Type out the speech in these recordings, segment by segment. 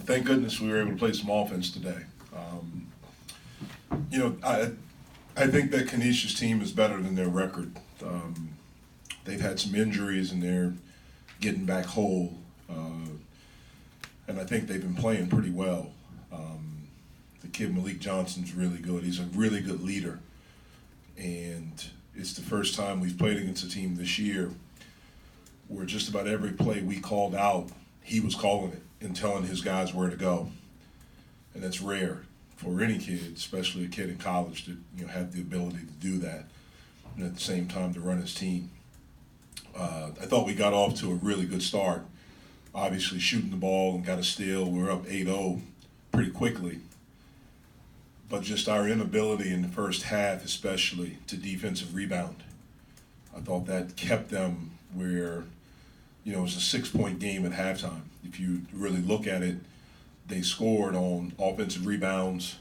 thank goodness we were able to play some offense today. I think that Canisius team is better than their record. They've had some injuries and they're getting back whole, and I think they've been playing pretty well. The kid Malik Johnson's really good. He's a really good leader, and it's the first time we've played against a team this year where just about every play we called out, he was calling it and telling his guys where to go, and that's rare for any kid, especially a kid in college, to have the ability to do that, and at the same time to run his team. I thought we got off to a really good start. Obviously, shooting the ball and got a steal. We were up 8-0 pretty quickly. But just our inability in the first half, especially to defensive rebound, I thought that kept them where, it was a 6-point game at halftime. If you really look at it, they scored on offensive rebounds.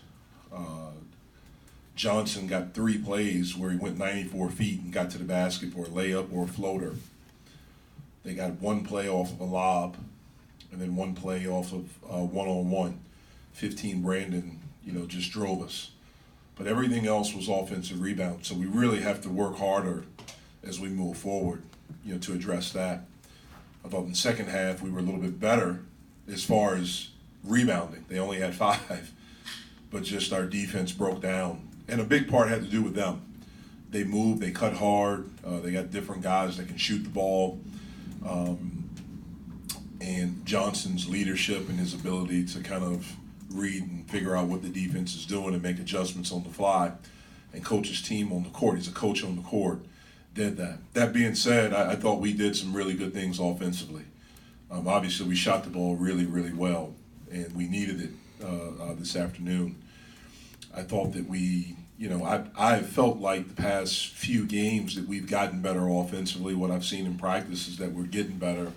Johnson got 3 plays where he went 94 feet and got to the basket for a layup or a floater. They got 1 play off of a lob, and then 1 play off of one-on-one. 15 Brandon, just drove us. But everything else was offensive rebound. So we really have to work harder as we move forward, to address that. I thought in the second half we were a little bit better as far as rebounding. They only had 5, but just our defense broke down. And a big part had to do with them. They moved, they cut hard, they got different guys that can shoot the ball. And Johnson's leadership and his ability to kind of read and figure out what the defense is doing and make adjustments on the fly and coach his team on the court. He's a coach on the court, did that. That being said, I thought we did some really good things offensively. Obviously, we shot the ball really, really well, and we needed it this afternoon. I thought that I felt like the past few games that we've gotten better offensively. What I've seen in practice is that we're getting better,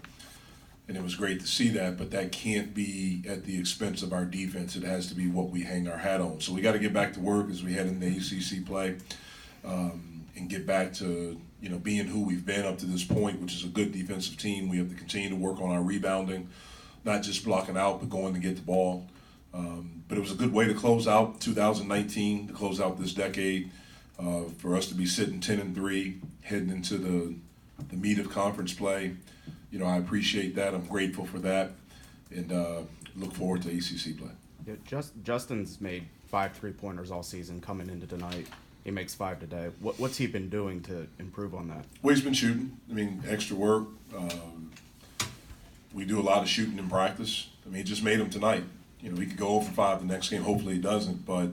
and it was great to see that, but that can't be at the expense of our defense. It has to be what we hang our hat on. So we got to get back to work as we head into ACC play, and get back to being who we've been up to this point, which is a good defensive team. We have to continue to work on our rebounding, not just blocking out, but going to get the ball. But it was a good way to close out 2019, to close out this decade, for us to be sitting 10-3, heading into the meat of conference play. I appreciate that. I'm grateful for that, and look forward to ACC play. Yeah, Justin's made 5 3-pointers all season coming into tonight. He makes 5 today. What's he been doing to improve on that? Well, he's been shooting. Extra work. We do a lot of shooting in practice. He just made them tonight. He could go 0 for 5 the next game. Hopefully he doesn't. But,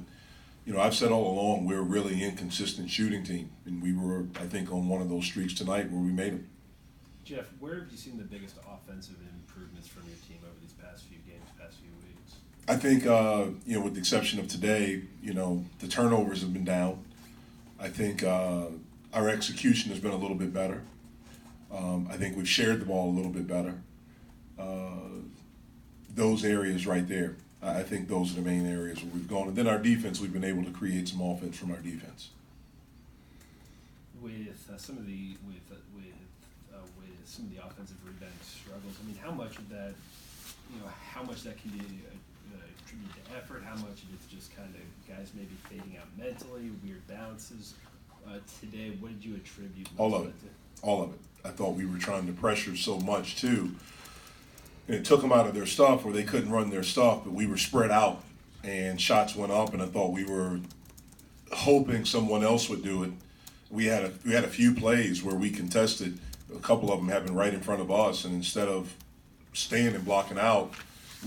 I've said all along we're a really inconsistent shooting team. And we were, I think, on one of those streaks tonight where we made them. Jeff, where have you seen the biggest offensive improvements from your team over these past few games, past few weeks? I think, with the exception of today, the turnovers have been down. I think our execution has been a little bit better. I think we've shared the ball a little bit better. Those areas right there, I think those are the main areas where we've gone. And then our defense, we've been able to create some offense from our defense. With some of the offensive rebound struggles, how much of that, how much that can be attributed to effort? How much of it's just kind of guys maybe fading out mentally, weird bounces? Today, what did you attribute? All of it. All of it. I thought we were trying to pressure so much too. And it took them out of their stuff where they couldn't run their stuff, but we were spread out and shots went up, and I thought we were hoping someone else would do it. We had a few plays where we contested. A couple of them happened right in front of us, and instead of standing and blocking out,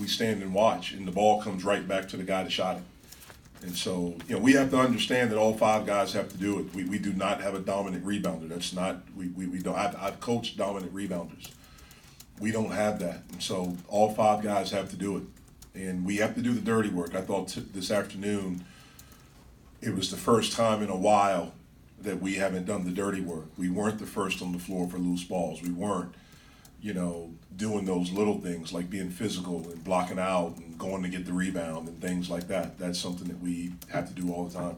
we stand and watch, and the ball comes right back to the guy that shot it. And so, we have to understand that all 5 guys have to do it. We do not have a dominant rebounder. That's not, we don't. I've coached dominant rebounders. We don't have that. And so all 5 guys have to do it. And we have to do the dirty work. I thought this afternoon it was the first time in a while that we haven't done the dirty work. We weren't the first on the floor for loose balls. We weren't, doing those little things like being physical and blocking out and going to get the rebound and things like that. That's something that we have to do all the time.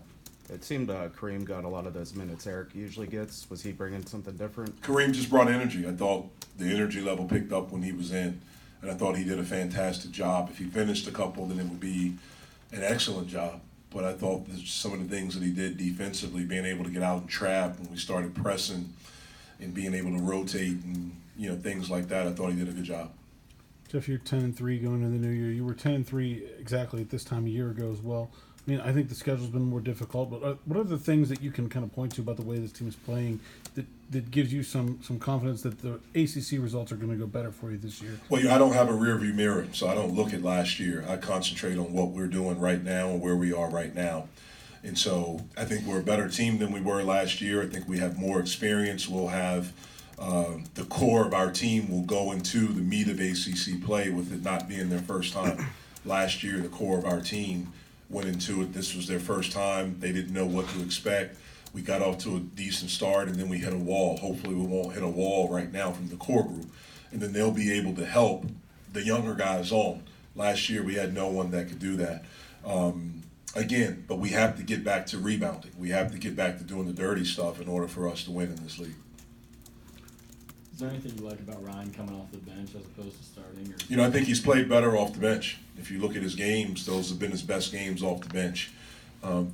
It seemed Kareem got a lot of those minutes Eric usually gets. Was he bringing something different? Kareem just brought energy. I thought the energy level picked up when he was in. and I thought he did a fantastic job. If he finished a couple, then it would be an excellent job. But I thought some of the things that he did defensively, being able to get out and trap when we started pressing and being able to rotate and, you know, things like that, I thought he did a good job. Jeff, you're 10-3 going into the new year. You were 10-3 exactly at this time a year ago as well. I mean, I think the schedule's been more difficult, but what are the things that you can kind of point to about the way this team is playing that gives you some confidence that the ACC results are going to go better for you this year? Well, I don't have a rear view mirror, so I don't look at last year. I concentrate on what we're doing right now and where we are right now. And so I think we're a better team than we were last year. I think we have more experience. We'll have the core of our team will go into the meat of ACC play with it not being their first time. Last year, the core of our team went into it. This was their first time. They didn't know what to expect. We got off to a decent start, and then we hit a wall. Hopefully we won't hit a wall right now from the core group. And then they'll be able to help the younger guys on. Last year we had no one that could do that. Again, but we have to get back to rebounding. We have to get back to doing the dirty stuff in order for us to win in this league. Is there anything you like about Ryan coming off the bench as opposed to starting? Or? You know, I think he's played better off the bench. If you look at his games, those have been his best games off the bench.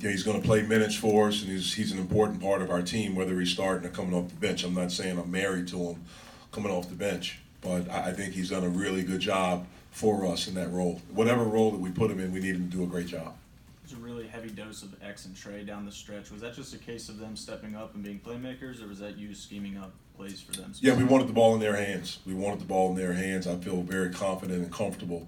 He's going to play minutes for us, and he's an important part of our team, whether he's starting or coming off the bench. I'm not saying I'm married to him coming off the bench, but I think he's done a really good job for us in that role. Whatever role that we put him in, we need him to do a great job. It was a really heavy dose of X and Trey down the stretch. Was that just a case of them stepping up and being playmakers, or was that you scheming up plays for them? Yeah, we wanted the ball in their hands. I feel very confident and comfortable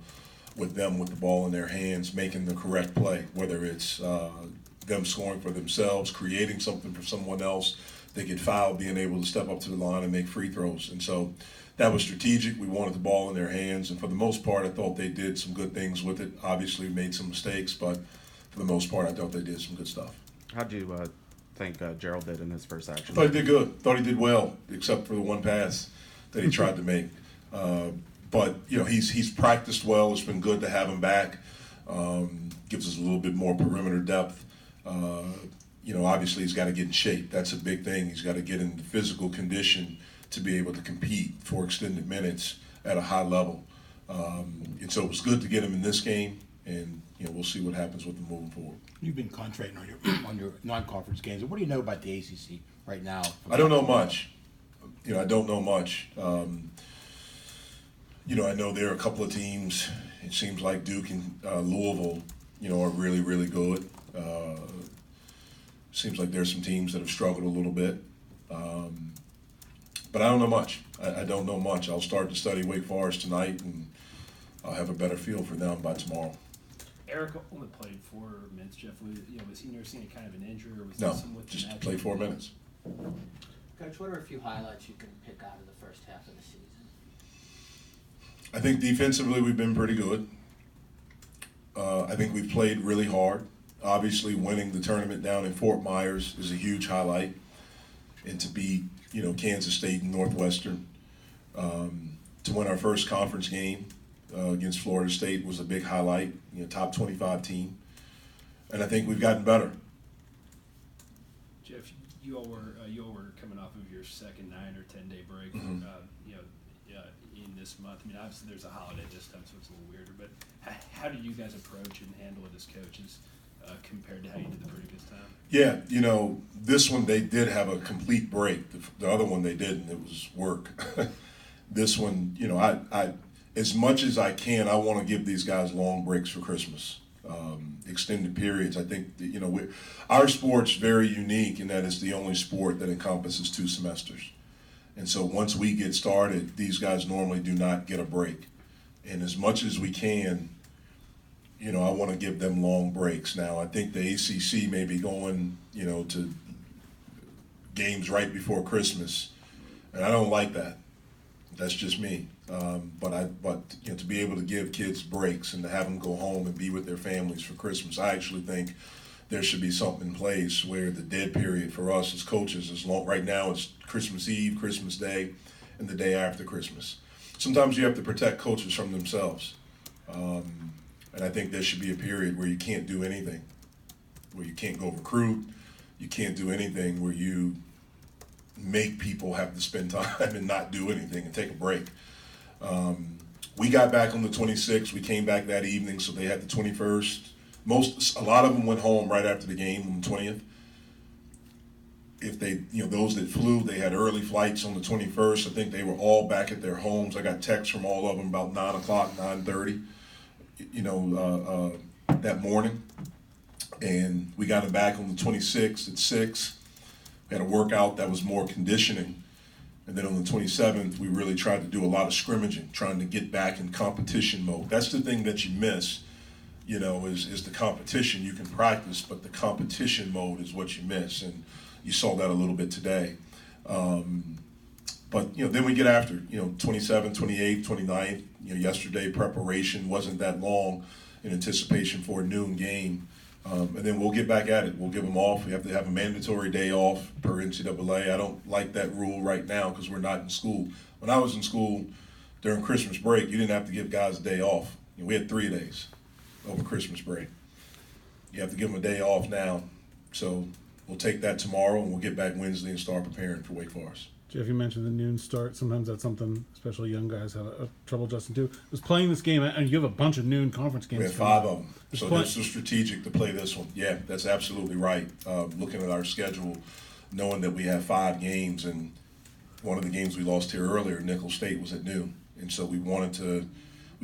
with them with the ball in their hands, making the correct play, whether it's them scoring for themselves, creating something for someone else. They get fouled, being able to step up to the line and make free throws. And so that was strategic. We wanted the ball in their hands. And for the most part, I thought they did some good things with it. Obviously made some mistakes, but for the most part, I thought they did some good stuff. How'd you think Gerald did in his first action? I thought he did good. Thought he did well, except for the one pass that he tried to make. But, you know, he's practiced well. It's been good to have him back. Gives us a little bit more perimeter depth. You know, obviously he's got to get in shape. That's a big thing. He's got to get in the physical condition to be able to compete for extended minutes at a high level. And so it was good to get him in this game, and, you know, we'll see what happens with him moving forward. You've been concentrating on your non-conference games. What do you know about the ACC right now? I don't know much. You know, I don't know much. You know, I know there are a couple of teams. It seems like Duke and Louisville, you know, are really, really good. Seems like there's some teams that have struggled a little bit. But I don't know much. I don't know much. I'll start to study Wake Forest tonight, and I'll have a better feel for them by tomorrow. Eric only played 4 minutes. Jeff, was he nursing a kind of an injury, or was No, he somewhat just played 4 minutes. Coach, what are a few highlights you can pick out of the first half of the season? I think defensively we've been pretty good. I think we've played really hard. Obviously, winning the tournament down in Fort Myers is a huge highlight, and to beat, you know, Kansas State and Northwestern, to win our first conference game against Florida State was a big highlight. You know, top 25 team, and I think we've gotten better. Jeff, you all were coming off of your second 9 or 10 day break. Mm-hmm. In this month. I mean, obviously there's a holiday this time, so it's a little weirder. But how do you guys approach and handle it as coaches compared to how you did the previous time? Yeah, you know, this one they did have a complete break. The other one they didn't. It was work. This one, you know, I as much as I can, I want to give these guys long breaks for Christmas, extended periods. I think that, you know, our sport's very unique in that it's the only sport that encompasses 2 semesters. And so once we get started, these guys normally do not get a break. And as much as we can, you know, I want to give them long breaks. Now, I think the ACC may be going, you know, to games right before Christmas, and I don't like that. That's just me. But you know, to be able to give kids breaks and to have them go home and be with their families for Christmas, I actually think there should be something in place where the dead period for us as coaches is long. Right now it's Christmas Eve, Christmas Day, and the day after Christmas. Sometimes you have to protect coaches from themselves. And I think there should be a period where you can't do anything, where you can't go recruit, you can't do anything, where you make people have to spend time and not do anything and take a break. We got back on the 26th. We came back that evening, so they had the 21st. A lot of them went home right after the game on the 20th. If they, those that flew, they had early flights on the 21st. I think they were all back at their homes. I got texts from all of them about 9 o'clock, 9:30, that morning. And we got them back on the 26th at 6. We had a workout that was more conditioning. And then on the 27th, we really tried to do a lot of scrimmaging, trying to get back in competition mode. That's the thing that you miss, is the competition. You can practice, but the competition mode is what you miss. And you saw that a little bit today. But then we get after, 27th, 28th, 29th. Yesterday preparation wasn't that long in anticipation for a noon game. And then we'll get back at it. We'll give them off. We have to have a mandatory day off per NCAA. I don't like that rule right now because we're not in school. When I was in school during Christmas break, you didn't have to give guys a day off. We had 3 days over Christmas break. You have to give them a day off now. So we'll take that tomorrow, and we'll get back Wednesday and start preparing for Wake Forest. Jeff, you mentioned the noon start. Sometimes that's something, especially young guys, have trouble adjusting to. Was playing this game, and you have a bunch of noon conference games. We have 5 of them. So this was strategic to play this one. Yeah, that's absolutely right. Looking at our schedule, knowing that we have 5 games, and one of the games we lost here earlier, Nicholls State, was at noon. And so we've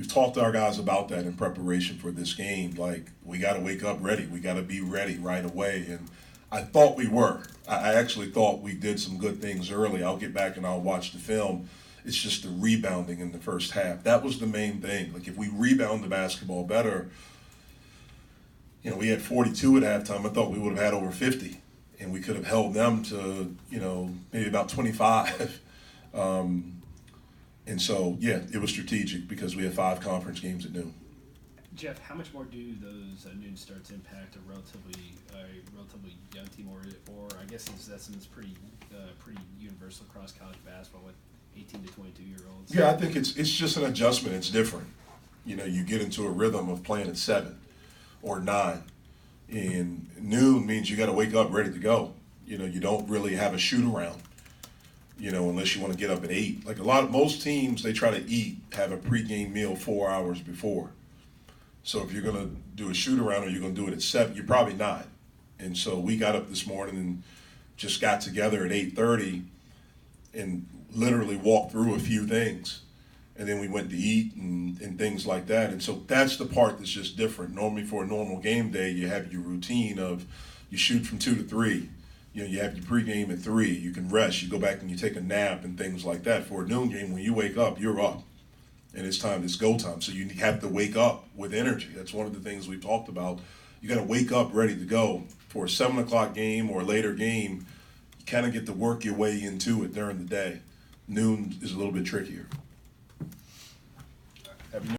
talked to our guys about that in preparation for this game. Like, we got to wake up ready. We got to be ready right away. And I thought we were. I actually thought we did some good things early. I'll get back and I'll watch the film. It's just the rebounding in the first half. That was the main thing. Like, if we rebound the basketball better, we had 42 at halftime. I thought we would have had over 50, and we could have held them to, maybe about 25. And so, yeah, it was strategic because we had 5 conference games at noon. Jeff, how much more do those noon starts impact a relatively young team, or I guess that's pretty universal across college basketball with 18 to 22-year-olds? Yeah, I think it's just an adjustment. It's different. You get into a rhythm of playing at 7 or 9, and noon means you got to wake up ready to go. You don't really have a shoot around. Unless you want to get up at 8. Like most teams, they try to have a pregame meal 4 hours before. So if you're going to do a shoot around or you're going to do it at 7, you're probably not. And so we got up this morning and just got together at 8:30 and literally walked through a few things. And then we went to eat and things like that. And so that's the part that's just different. Normally for a normal game day, you have your routine of you shoot from 2 to 3. You have your pregame at 3. You can rest. You go back and you take a nap and things like that. For a noon game, when you wake up, you're up. And it's go time. So you have to wake up with energy. That's one of the things we've talked about. You got to wake up ready to go. For a 7 o'clock game or a later game, you kind of get to work your way into it during the day. Noon is a little bit trickier.